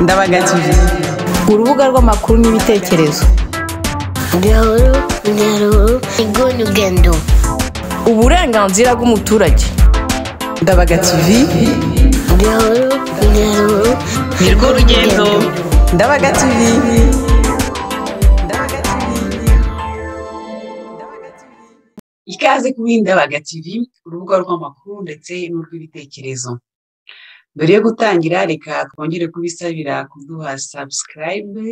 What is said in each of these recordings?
Ndabaga TV, urubuga rw'amakuru n'ibitekerezo. Igonyugendo, Uburenganzira bw'umuturage. Ndabaga TV, nirwo rugendo. Ndabaga TV. Ikaze kuri Ndabaga TV, urubuga rw'amakuru ndetse n'urw'ibitekerezo. Mbere yo gutangira reka twongere kubisabira kuduha subscribe,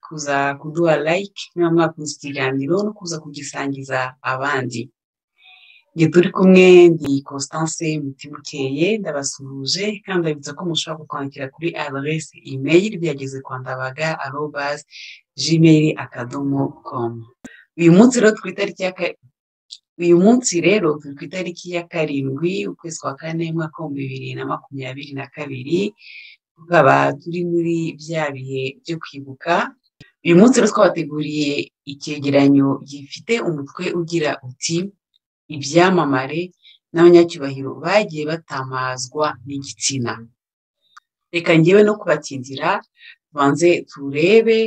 kuza kuduha like niba mwakunze ikiganiro no kuza kugisangiza abandi. Nge turi kumwe ndi Constance Mutimukeye, ndabasuhuje kandi ndabibutsa ko mushobora kutwandikira kuri adresse email byageze kwa ndabaga@gmail.com. Uyu munsi rero turi ku itariki ya 7 ukwezi kwa 4 mwaka wa 2022, tukaba turi muri bya bihe byo kwibuka. Uyu munsi rero twabateguriye icyegeranyo gifite umutwe ugira uti ibyamamare n'abanyacyubahiro bagiye batamazwa n'igitsina. Reka ngewe no kubatindira tubanze turebe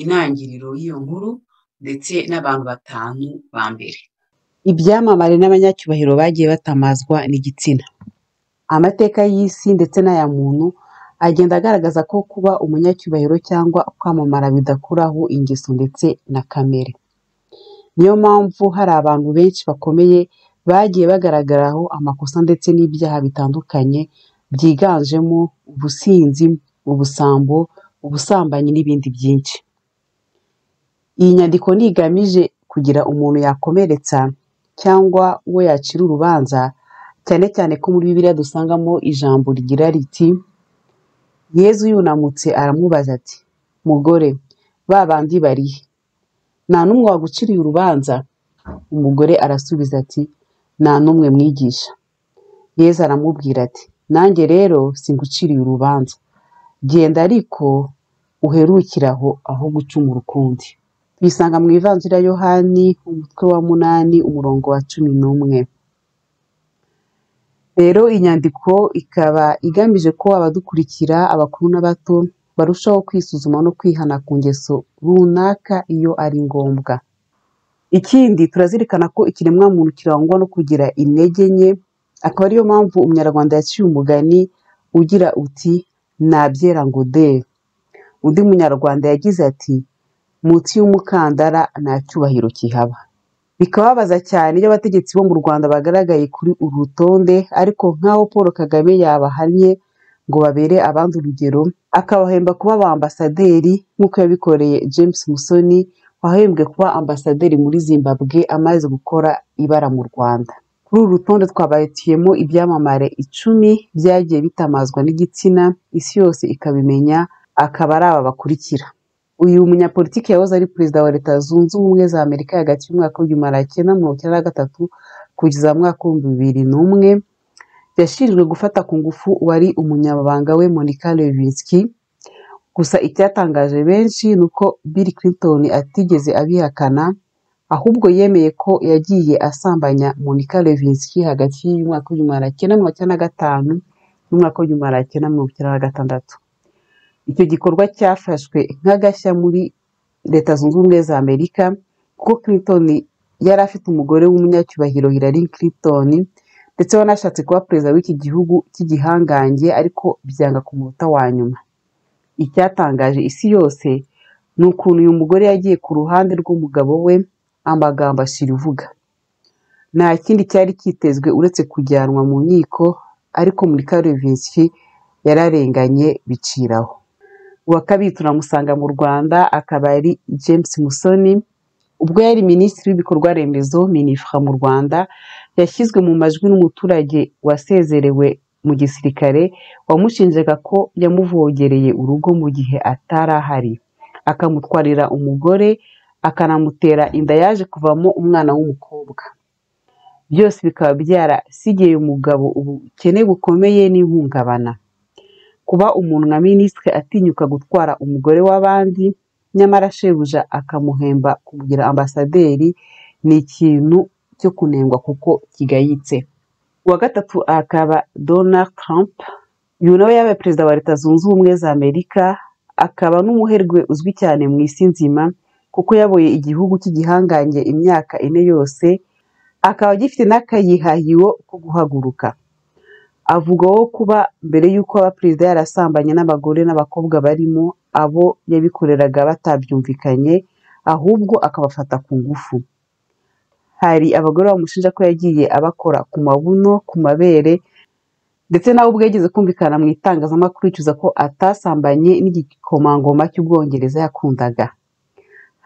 intangiriro y'iyo nkuru ndetse n'abantu 5 ba mbere. Ibyamamare n'abanyacyubahiro bagiye batamazwa n'igitsina. Amateka y'isi ndetse n'aya muntu agenda agaragaza ko kuba umunyacyubahiro cyangwa kwamamara bidakuraho ingeso ndetse na kamere. Niyo mpamvu hari abantu benshi bakomeye bagiye bagaragaraho amakosa ndetse n'ibyaha bitandukanye byiganjemo ubusinzi, ubusambo, ubusambanyi n'ibindi byinshi. Iyi nyandiko ntigamije kugira umuntu yakomeretsa cyangwa uwo yacira urubanza, cyane cyane ko muri Bibiliya dusangamo ijambo rigira riti Yezu yunamutse aramubaza ati mugore ba bandi barihe, nta n'umwe waguciriye urubanza? Umugore arasubiza ati nta n'umwe mwigisha. Yezu aramubwira ati nanjye rero singuciriye urubanza, genda ariko uherukiraho aho gucumura ukundi. Bisanga mu Ivanjiri ya Yohani umutwe wa 8 umurongo wa 11. Rero inyandiko ikaba igamije ko abadukurikira abakuru n'abato barushaho kwisuzuma no kwihana ku ngeso runaka iyo ari ngombwa. Ikindi turazirikana ko ikiremwa muntu kirangwa no kugira intege nke, akaba ariyo mpamvu umunyarwanda yaciye umugani ugira uti nabyera ngo de. Undi munyarwanda yagize ati munsi y'umukandara nta cyubahiro kihaba. Bikababaza cyane iyo abategetsi bo mu Rwanda bagaragaye kuri uru rutonde, ariko nk'aho Paul Kagame yabahannye ngo babere abandi urugero, akabahemba kuba abambasaderi nk'uko yabikoreye James Musoni wahembwe kuba ambasaderi muri Zimbabwe amaze gukora ibara mu Rwanda. Kuri uru rutonde twabayitiyemo ibyamamare 10 byagiye bitamazwa n'igitsina, isi yose ikabimenya, akaba ari aba bakurikira. Uyu munyapolitiki yahoze ari perezida wa Leta Zunze Ubumwe za Amerika hagati y'umwaka wa 1993 kugeza mu mwaka wa 2001, yashinjwe gufata ku ngufu wari umunyamabanga we Monica Lewinsky. Gusa icyatangaje benshi nuko Bill Clinton atigeze abihakana, ahubwo yemeye ko yagiye asambanya Monica Lewinsky hagati y'umwaka wa 1995 n'umwaka wa 1996. Icyo gikorwa cyafashwe nk'agashya muri Leta Zunze Ubumwe za Amerika, kuko Clinton yari afite umugore w'umunyacyubahiro Hillary Clinton, ndetse wanashatse kuba perezida w'iki gihugu cy'igihangange, ariko byanga ku munota wa nyuma. Icyatangaje isi yose ni ukuntu uyu mugore yagiye ku ruhande rw'umugabo we, amagambo ashira uvuga. Nta kindi cyari kitezwe uretse kujyanwa mu nkiko, ariko Monica Lewinsky yararenganye biciraho. Uwa kabiri turamusanga mu Rwanda, akaba ari James Musoni. Ubwo yari minisitiri w'ibikorwa remezo Minifra mu Rwanda, yashyizwe mu majwi n'umuturage wasezerewe mu gisirikare wamushinjaga ko yamuvogereye urugo mu gihe atari ahari, akamutwarira umugore, akanamutera inda yaje kuvamo umwana w'umukobwa. Byose bikaba byarasigiye umugabo ubukene bukomeye n'ihungabana. Kuba umuntu nka minisitiri atinyuka gutwara umugore w'abandi, nyamara shebuja akamuhemba kumugira ambasaderi, ni ikintu cyo kunengwa kuko kigayitse. Uwa gatatu akaba Donald Trump, uyu nawe yabaye perezida wa Leta Zunze Ubumwe za Amerika, akaba n'umuherwe uzwi cyane mu isi nzima kuko yaboye igihugu cy'igihangange imyaka 4 yose, akaba agifite n'akayihahiwo ko guhaguruka. Avugwaho kuba mbere y'uko aba perezida yarasambanye n'abagore n'abakobwa barimo abo yabikoreraga batabyumvikanye, ahubwo akabafata ku ngufu. Hari abagore bamushinja ko yagiye abakora ku mabuno, ku mabere, ndetse nawe ubwo yageze kumvikana mu itangazamakuru yicuza ko atasambanye n'igikomangoma cy'Ubwongereza yakundaga.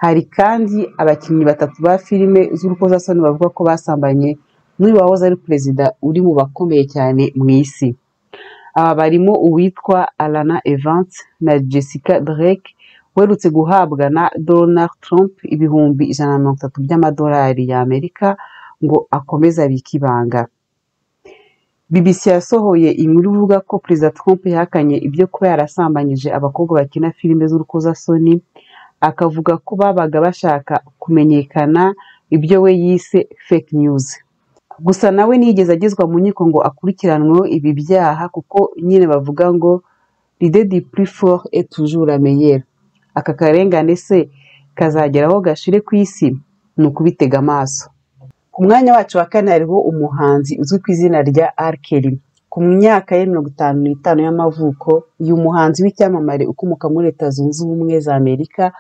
Hari kandi abakinnyi 3 ba filime z'urukozasoni bavuga ko basambanye n'uyu wahoze ari perezida uri mu bakomeye cyane mu isi. Aba barimo uwitwa Alana Evans na Jessica Drake, werutse guhabwa na Donald Trump ibihumbi 130 by'amadolari y'Amerika ngo akomeze abike ibanga. BBC yasohoye inkuru ivuga ko Perezida Trump yahakanye ibyo kuba yarasambanyije abakobwa bakina filime z'urukozasoni, akavuga ko babaga bashaka kumenyekana ibyo we yise fake news. Gusa nawe nigeze agezwa mu nkiko ngo akurikiranweho ibi byaha kuko nyine bavuga ngo l'idée du plus fort est toujours la meilleure. Aka karengane se kazageraho gashire ku isi? Ni ukubitega amaso. Ku mwanya wacu wa 4 hariho umuhanzi uzwi ku izina rya R. Kelly. Ku myaka ye 55 y'amavuko, uyu muhanzi w'icyamamare ukomoka muri Leta Zunze Ubumwe za Amerika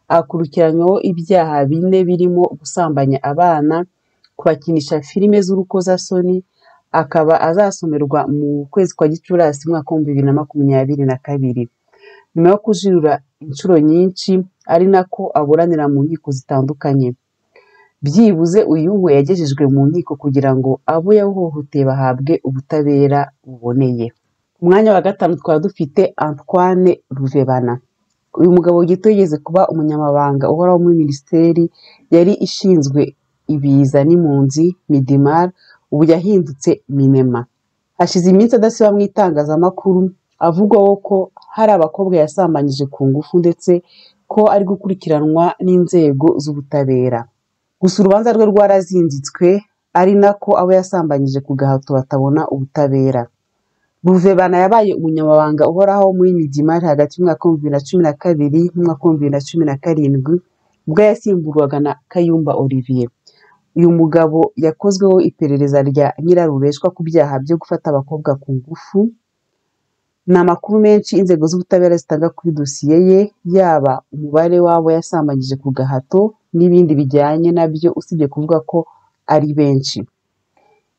akurikiranyweho ibyaha 4 birimo gusambanya abana, kubakinisha filime z'urukozasoni, akaba azasomerwa mu kwezi kwa Gicurasi mwaka 2022. Nyuma yo kujurira inshuro nyinshi ari nako aburanira mu nkiko zitandukanye. Byibuze uyu yagejejwe mu nkiko kugira ngo abo yahohoteye bahabwe ubutabera buboneye. Ku mwanya wa 5 twaba dufite Antoine Ruvebana. Uyu mugabo gito yigeze kuba umunyamabanga uhoraho muri minisiteri yari ishinzwe ibiza n'impunzi Midimar, ubu yahindutse Minema. Hashize iminsi adasiba mu itangazamakuru avugwaho ko hari abakobwa yasambanyije ku ngufu ndetse ko ari gukurikiranwa n'inzego z'ubutabera. Gusa urubanza rwe rwarazinzitswe ari nako abo yasambanyije ku gahato batabona ubutabera. Ruvebana yabaye umunyamabanga uhoraho muri Midimar hagati y'umwaka 2012 n'umwaka 2017 ubwo yasimburwaga na Kayumba Olivier. Uyu mugabo yakozweho iperereza rya nyirarureshwa ku byaha byo gufata abakobwa ku ngufu. Ni amakuru menshi inzego z'ubutabera zitanga kuri dosiye ye, yaba umubare wabo yasambanyije ku gahato n'ibindi bijyanye nabyo, usibye kuvuga ko ari benshi.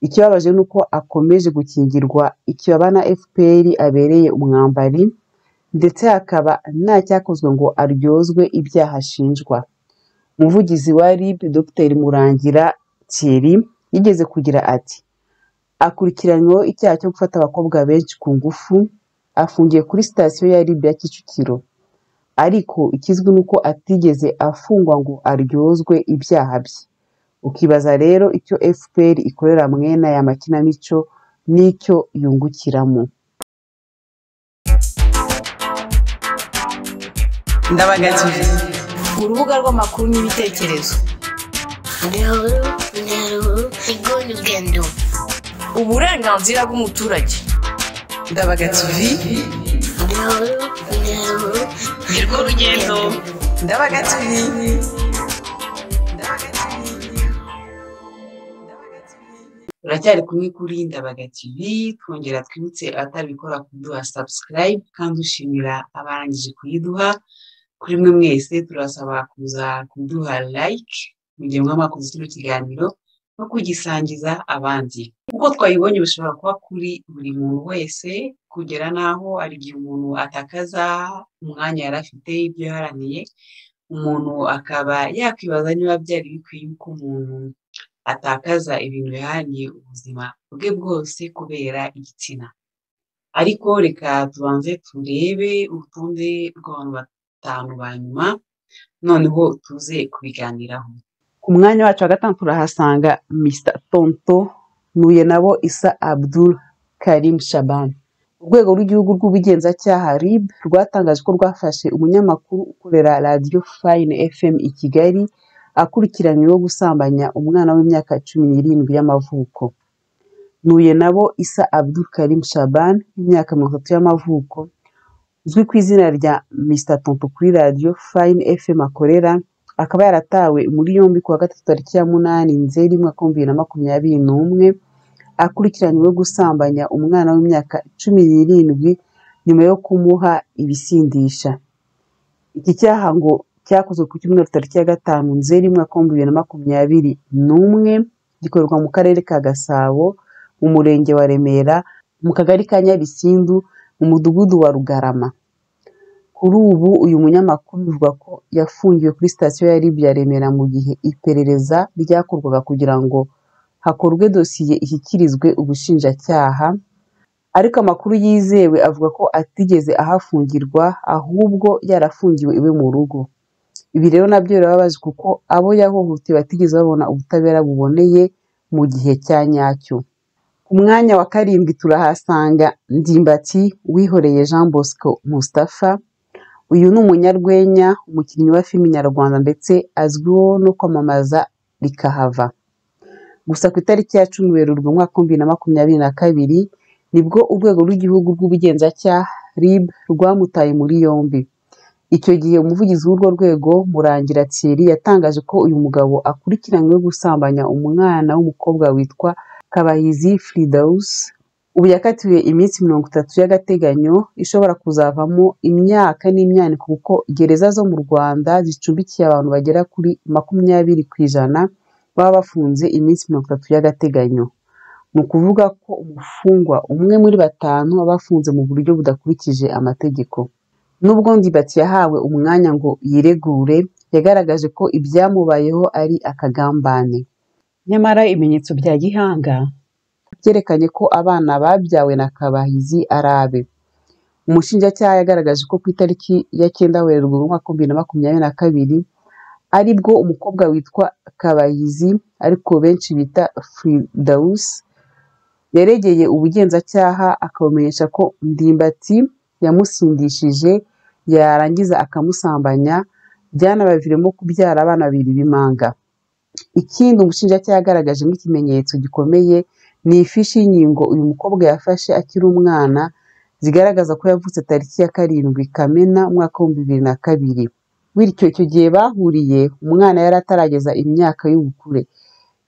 Ikibabaje nuko akomeje gukingirwa ikibaba na FPR abereye umwambari, ndetse hakaba nta cyakozwe ngo aryozwe ibyaha ashinjwa. Umuvugizi wa RIB Dr Murangira Thierry yigeze kugira ati akurikiranyweho icyaha cyo gufata abakobwa benshi ku ngufu, afungiye kuri sitasiyo ya RIB ya Kicukiro, ariko ikizwi nuko atigeze afungwa ngo aryozwe ibyaha bye. Ukibaza rero icyo FPR ikorera mwene aya makinamico n'icyo yungukiramo. Ndabaga TV, urubuga rw'amakuru n'ibitekerezo. Urugendo. Uburenganzira bw'umuturage. Ndabaga TV, nirwo rugendo. Ndabaga TV. Uracyari kumwe kuri Ndabaga TV, twongera twibutse abatabikora kuduha subscribe kandi ushimira abarangije kuyiduha. Kuri mwe mwese turasaba kuza kuduha like mu gihe mwamakoze kino kiganiro no kugisangiza abandi. Uko twayibonye bishobora kuba kuri buri muntu wese, kugera naho ari igihe umuntu atakaza umwanya yari afite ibyo yaharaniye, umuntu akaba yakwibaza niba byari bikwiye ko umuntu atakaza ibintu yaharaniye ubuzima bwe bwose kubera igitsina. Ariko reka tubanze turebe urutonde rw'abantu 5 ba nyuma, noneho tuze kubiganiraho. Ku mwanya wacu wa 5 turahasanga Mr Tonto Nuye nabo Isa Abdul Karim Shaban. Urwego rw'igihugu rw'ubugenzacyaha RIB rwatangaje ko rwafashe umunyamakuru ukorera Radio Fine FM i Kigali akurikiranyweho gusambanya umwana w'imyaka 17 y'amavuko. nuye nabo Isa Abdul Karim Shaban w'imyaka 30 y'amavuko uzwi ku izina rya Mr Tonto kuri radio Fine FM akorera, akaba yaratawe muri yombi kuwa 3 tariki ya 8 Nzeri 2021 akurikiranyweho gusambanya umwana w'imyaka 17 nyuma yo kumuha ibisindisha. Iki cyaha ngo cyakozwe ku cyumweru tariki ya 5 Nzeri 2021 gikorerwa mu karere ka Gasabo mu murenge wa Remera mu kagari ka Nyabisindu mu mudugudu wa Rugarama. Kuri ubu uyu munyamakuru bivuga ko yafungiwe kuri sitasiyo ya RIB ya Remera mu gihe iperereza ryakorwaga kugira ngo hakorwe dosiye ishyikirizwe ubushinjacyaha, ariko amakuru yizewe avuga ko atigeze ahafungirwa ahubwo yarafungiwe iwe mu rugo. Ibi rero nabyo birababaje kuko abo yahohoteye batigeze babona ubutabera buboneye mu gihe cya nyacyo. Ku mwanya wa 7 turahasanga Ndimbati Wihoreye Jean Bosco Mustafa. Uyu ni umunyarwenya, umukinnyi wa filimi nyarwanda ndetse azwiho no kwamamaza rikahava. Gusa ku itariki ya 10 Werurwe 2022 nibwo urwego rw'igihugu rw'ubugenzacyaha RIB rwamutaye muri yombi. Icyo gihe umuvugizi w'urwo rwego Murangira Thierry yatangaje ko uyu mugabo akurikiranyweho gusambanya umwana w'umukobwa witwa Kabahizi Firdaus. Ubu yakatiwe iminsi 30 y'agateganyo ishobora kuzavamo imyaka n'imyaniko kuko gereza zo mu Rwanda zicumbikiye abantu bagera kuri 20% baba bafunze iminsi 30 y'agateganyo. Ni ukuvuga ko umufungwa umwe muri 5 aba afunze mu buryo budakurikije amategeko. Nubwo Ndimbati yahawe umwanya ngo yiregure, yagaragaje ko ibyamubayeho ari akagambane. Nyamara ibimenyetso bya gihanga byerekanye ko abana babyawe na Kabahizi ari abe. Umushinjacyaha yagaragaje ko ku itariki ya 9 Werurwe 2022 aribwo umukobwa witwa Kabahizi ariko benshi bita Firdaus yaregeye ubugenzacyaha akabamenyesha ko Ndimbati yamusindishije yarangiza akamusambanya, byanabaviremo kubyara abana 2 b'impanga. Ikindi umushinjacyaha yagaragaje nk'ikimenyetso gikomeye ni ifishi y'inkingo uyu mukobwa yafashe akiri umwana zigaragaza ko yavutse tariki ya 7 Kamena 2002. Bityo icyo gihe bahuriye umwana yari atarageza imyaka y'ubukure.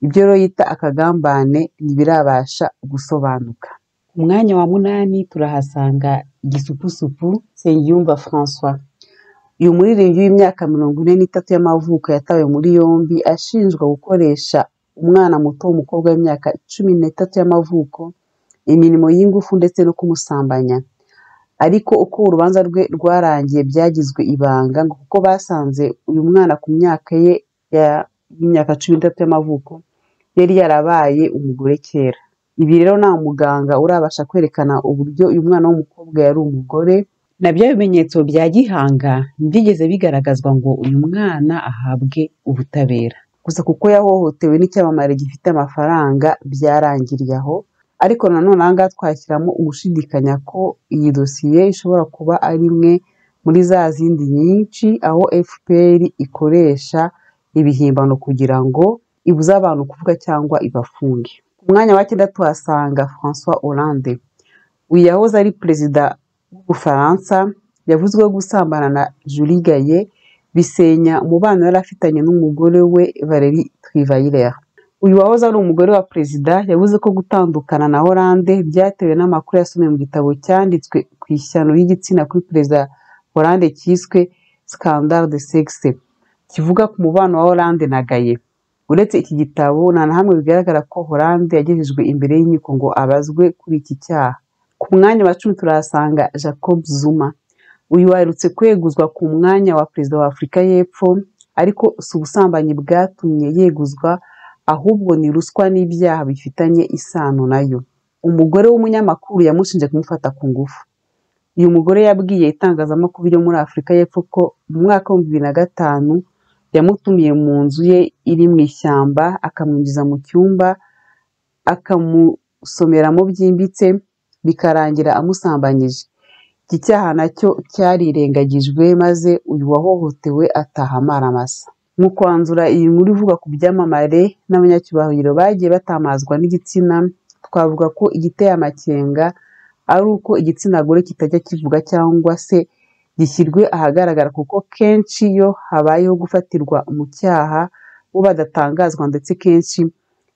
Ibyo rero yita akagambane ntibirabasha gusobanuka. Ku mwanya wa 8 turahasanga Gisupusupu Nsengiyumva François. Uyu muririmbyi w'imyaka 43 y'amavuko yatawe muri yombi ashinjwa gukoresha umwana muto w'umukobwa w'imyaka 13 y'amavuko imirimo y'ingufu ndetse no kumusambanya. Ariko uko urubanza rwe rwarangiye byagizwe ibanga ngo kuko basanze uyu mwana ku myaka ye y'imyaka 13 y'amavuko yari yarabaye umugore kera. Ibi rero nta muganga urabasha kwerekana uburyo uyu mwana w'umukobwa yari umugore. Nabyo bimenyetso bya gihanga byigeze bigaragazwa ngo uyu mwana ahabwe ubutabera. Gusa kuko yahohotewe n'icyamamare gifite amafaranga byarangiriye aho. Ariko nanone aha twashyiramo ugushidikanya ko iyi dosiye ishobora kuba ari imwe muri za zindi nyinshi aho FPR ikoresha ibihimbano kugira ngo ibuze abantu kuvuga cyangwa ibafunge. Ku mwanya wa 9 tuhasanga François Hollande. Uyu yahoze ari perezida w'Ubufaransa, yavuzweho gusambana na Julie Gaye bisenya umubano yari afitanye n'umugore we Valérie Trierweiler. Uyu wahoze ari umugore wa perezida yavuze ko gutandukana na Hollande byatewe n'amakuru yasomye mu gitabo cyanditswe ku ishyano y'igitsina kuri perezida Hollande cyiswe Scandale de Sexe, kivuga ku mubano wa Hollande na Gaye. Uretse iki gitabo nta na hamwe bigaragara ko Hollande yagejejwe imbere y'inkiko ngo abazwe kuri iki cyaha. Ku mwanya wa 10 turahasanga Jacob Zuma. Uyu waherutse kweguzwa ku mwanya wa perezida wa Afurika y'Epfo, ariko si ubusambanyi bwatumye yeguzwa ahubwo ni ruswa n'ibyaha bifitanye isano nayo. Umugore w'umunyamakuru yamushinje kumufata ku ngufu. Uyu mugore yabwiye itangazamakuru ryo muri Afurika y'Epfo ko mu mwaka wa 2005 yamutumiye mu nzu ye iri mu ishyamba akamwinjiza mu cyumba akamusomeramo byimbitse bikarangira amusambanyije. Iki cyaha nacyo cyarirengagijwe maze uyu wahohotewe ataha amaramasa. Mu kwanzura iyi nkuru ivuga ku byamamare n'abanyacyubahiro bagiye batamazwa n'igitsina twavuga ko igiteye amakenga ari uko igitsina gore kitajya kivuga cyangwa se gishyirwe ahagaragara, kuko kenshi iyo habayeho gufatirwa mu cyaha bo badatangazwa ndetse kenshi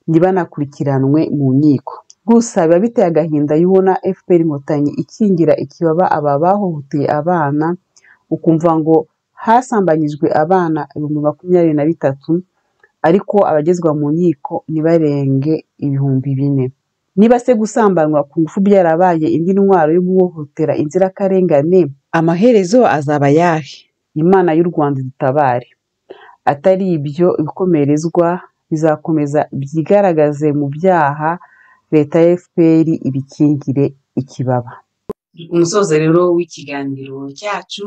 ntibanakurikiranwe mu nkiko. Gusa biba biteye agahinda iyo ubona FPR Inkotanyi ikingira ikibaba aba bahohoteye abana, ukumva ngo hasambanyijwe abana 23,000 ariko abagezwa mu nkiko ntibarenge 4,000. Niba se gusambanywa ku ngufu byarabaye indi ntwaro yo guhohotera inzirakarengane, amaherezo azaba ayahe? Imana y'u Rwanda idutabare. Atari ibyo ibikomerezwa bizakomeza byigaragaze mu byaha leta ya FPR ibikingire ikibaba. Umusozo rero w'ikiganiro cyacu,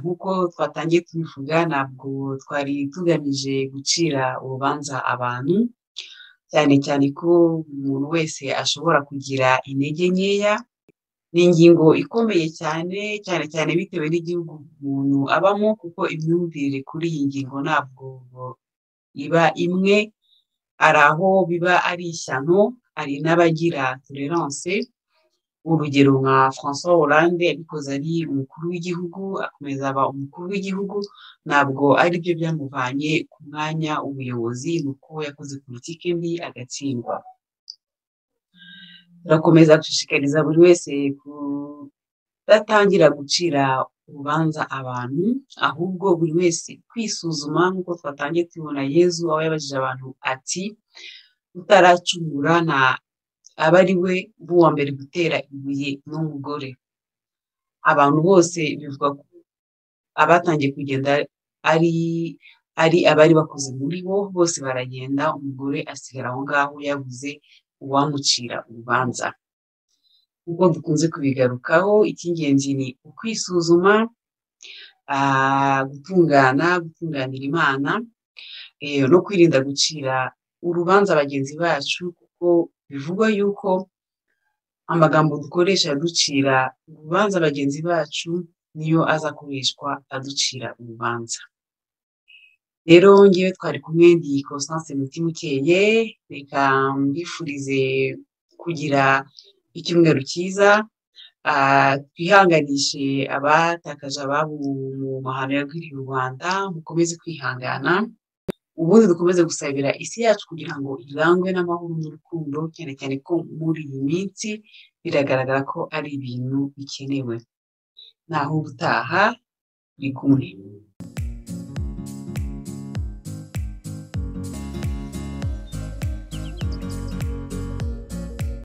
nk'uko twatangiye tubivuga, ntabwo twari tugamije gucira urubanza abantu, cyane cyane ko umuntu wese ashobora kugira intege nkeya. Ni ingingo ikomeye cyane cyane bitewe n'igihugu umuntu abamo, kuko imyumvire kuri iyi ngingo ntabwo iba imwe. Hari aho biba ari ishyano, hari n'abagira tolerance. Urugero nka François Hollande yabikoze ari umukuru w'igihugu, akomeza aba umukuru w'igihugu, ntabwo ari byo byamuvanye ku mwanya w'ubuyobozi, nuko yakoze politiki mbi agatsindwa. Turakomeza gushishikariza buri wese kudatangira gucira urubanza abantu, ahubwo buri wese kwisuzuma, nk'uko twatangiye tubona Yezu aho yabajije abantu ati utaracumura aba ari we uwa mbere gutera ibuye n'umugore. Abantu bose bivuga ko abatangiye kugenda ari abari bakoze muri bo, bose baragenda, umugore asigara aho ngaho yabuze uwamucira urubanza. Uko dukunze kubigarukaho, icy'ingenzi ni ukwisuzuma, gutunganira Imana, no kwirinda gucira urubanza bagenzi bacu, kuko bivugwa yuko amagambo dukoresha ducira urubanza bagenzi bacu niyo azakoreshwa aducira urubanza. Rero ngewe twari kumwe ndi Constance Mutimukeye, reka mbifurize kugira icyumweru cyiza, twihanganishe abatakaje ababo mu mahano yagwiriye u Rwanda, mukomeze kwihangana, ubundi dukomeze gusabira isi yacu kugira ngo irangwe n'amahoro n'urukundo, cyane cyane ko muri iyi minsi biragaragara ko ari ibintu bikenewe. Naho ubutaha, turi kumwe.